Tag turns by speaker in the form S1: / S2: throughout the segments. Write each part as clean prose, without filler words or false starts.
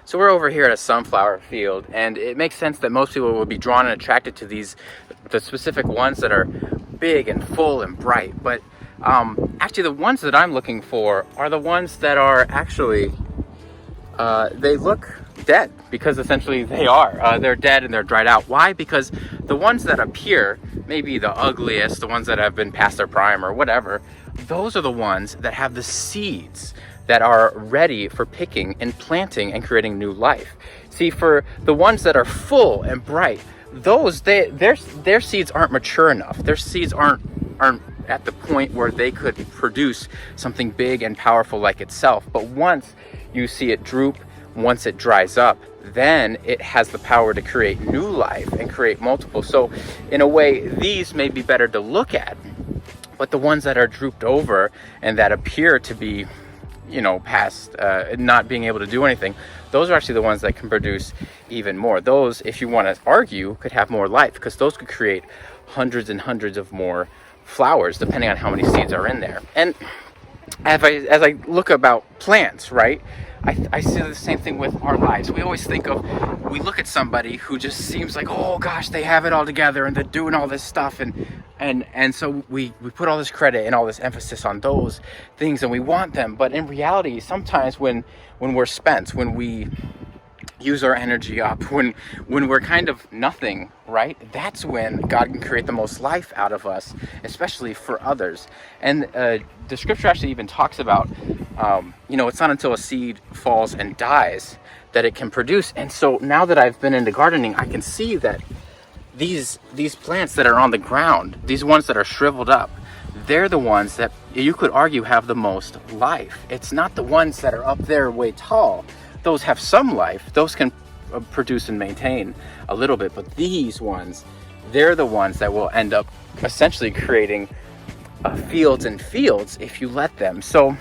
S1: So we're over here at a sunflower field, and it makes sense that most people will be drawn and attracted to the specific ones that are big and full and bright. But actually the ones that I'm looking for are the ones that are actually, they look dead, because essentially they are. They're dead and they're dried out. Why? Because the ones that appear maybe the ugliest, the ones that have been past their prime or whatever, those are the ones that have the seeds that are ready for picking and planting and creating new life. See, for the ones that are full and bright, those their seeds aren't mature enough. Their seeds aren't at the point where they could produce something big and powerful like itself. But once you see it droop, once it dries up, then it has the power to create new life and create multiple. So in a way, these may be better to look at, but the ones that are drooped over and that appear to be, past not being able to do anything, those are actually the ones that can produce even more. Those, if you want to argue, could have more life, because those could create hundreds and hundreds of more flowers depending on how many seeds are in there. And as I look about plants, right, I see the same thing with our lives. We always we look at somebody who just seems like, oh gosh, they have it all together and they're doing all this stuff, and so we put all this credit and all this emphasis on those things, and we want them. But in reality, sometimes when we're spent, when we use our energy up, when we're kind of nothing, right, that's when God can create the most life out of us, especially for others. And the scripture actually even talks about it's not until a seed falls and dies that it can produce. And so now that I've been into gardening, I can see that these plants that are on the ground, these ones that are shriveled up, they're the ones that you could argue have the most life. It's not the ones that are up there way tall. Those have some life. Those can produce and maintain a little bit, but these ones, they're the ones that will end up essentially creating fields and fields if you let them. So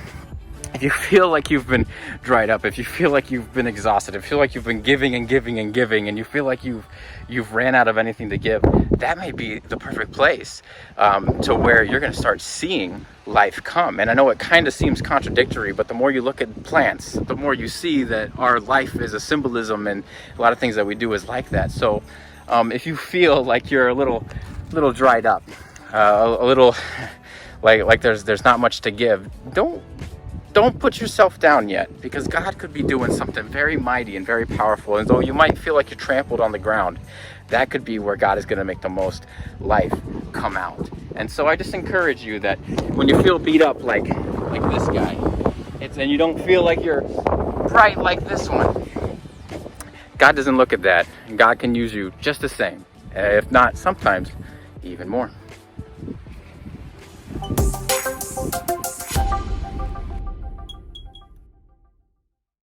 S1: if you feel like you've been dried up, if you feel like you've been exhausted, if you feel like you've been giving and giving and giving, and you feel like you've ran out of anything to give, that may be the perfect place to where you're going to start seeing life come. And I know it kind of seems contradictory, but the more you look at plants, the more you see that our life is a symbolism, and a lot of things that we do is like that. So if you feel like you're a little dried up, a little like there's not much to give, don't put yourself down yet, because God could be doing something very mighty and very powerful. And though you might feel like you're trampled on the ground, that could be where God is going to make the most life come out. And so I just encourage you that when you feel beat up like this guy, and you don't feel like you're bright like this one, God doesn't look at that. God can use you just the same, if not sometimes even more.